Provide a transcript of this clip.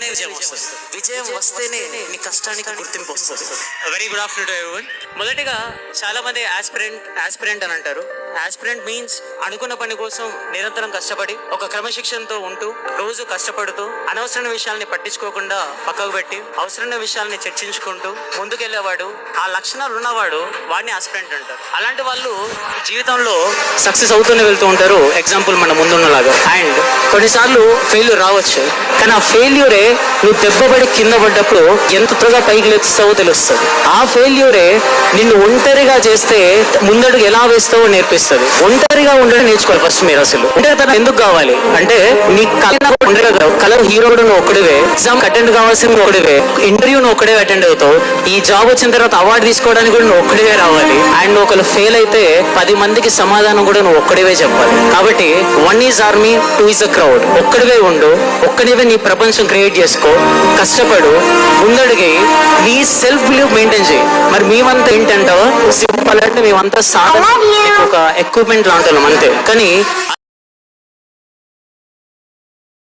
విజయం వస్తుంది. విజయం వస్తేనే నీ కష్టానికి గుర్తింపు వస్తుంది. Very good afternoon to everyone. మొదటిగా చాలా మంది ఆస్పిరెంట్ అని అంటారు. ఆస్పిరెంట్ మీన్స్ అనుకున్న పని కోసం నిరంతరం కష్టపడి ఒక క్రమశిక్షణతో ఉంటూ రోజు కష్టపడుతూ అనవసరమైన విషయాల్ని పట్టించుకోకుండా పక్కకు పెట్టి అవసరమైన విషయాల్ని చర్చించుకుంటూ ముందుకెళ్లేవాడు. ఆ లక్షణాలు ఉన్నవాడు వాడిని ఆస్పిరెంట్ అంటారు. అలాంటి వాళ్ళు జీవితంలో సక్సెస్ అవుతూనే వెళ్తూ ఉంటారు. ఎగ్జాంపుల్ మన ముందున్నలాగా. అండ్ కొన్నిసార్లు ఫెయిల్యూర్ రావచ్చు, కానీ ఆ ఫెయిల్యూరే నువ్వు దెబ్బపడి కింద పడ్డప్పుడు ఎంత త్వరగా పైకి లేస్తావో తెలుస్తుంది. ఆ ఫెయిల్యూరే నిన్ను ఒంటరిగా చేస్తే ముందడుగు ఎలా వేస్తావో నేర్పిస్తుంది. ఒంటరిగా ఉండడం నేర్చుకోవాలి ఫస్ట్ మీరు. అసలు ఒంటరితనం ఎందుకు కావాలి అంటే నీ కలర్ హీరో నువ్వు ఒక్కడివే, ఎగ్జామ్ అటెండ్ కావాల్సింది నువ్వు ఒక్కడివే, ఇంటర్వ్యూ నువ్వు ఒక్కడే అటెండ్ అవుతావు, ఈ జాబ్ వచ్చిన తర్వాత అవార్డు తీసుకోవడానికి కూడా నువ్వు ఒక్కడివే రావాలి. అండ్ నువ్వు ఒకరు ఫెయిల్ అయితే 10 మందికి సమాధానం కూడా నువ్వు ఒక్కడివే చెప్పాలి. కాబట్టి 1 is army, 2 is a crowd. ఒక్కడివే ఉండు, ఒక్కడివే నీ ప్రపంచం క్రియేట్ చేసుకో, కష్టపడు, ముందడిగి నీ సెల్ఫ్ బిలీవ్ మెయింటైన్ చేయి. మరి మేమంతా ఏంటంటావా సింపుల్ అంటే మేమంతా సాధారణ ఒక ఎక్విప్మెంట్ లాంటి అంతే. కానీ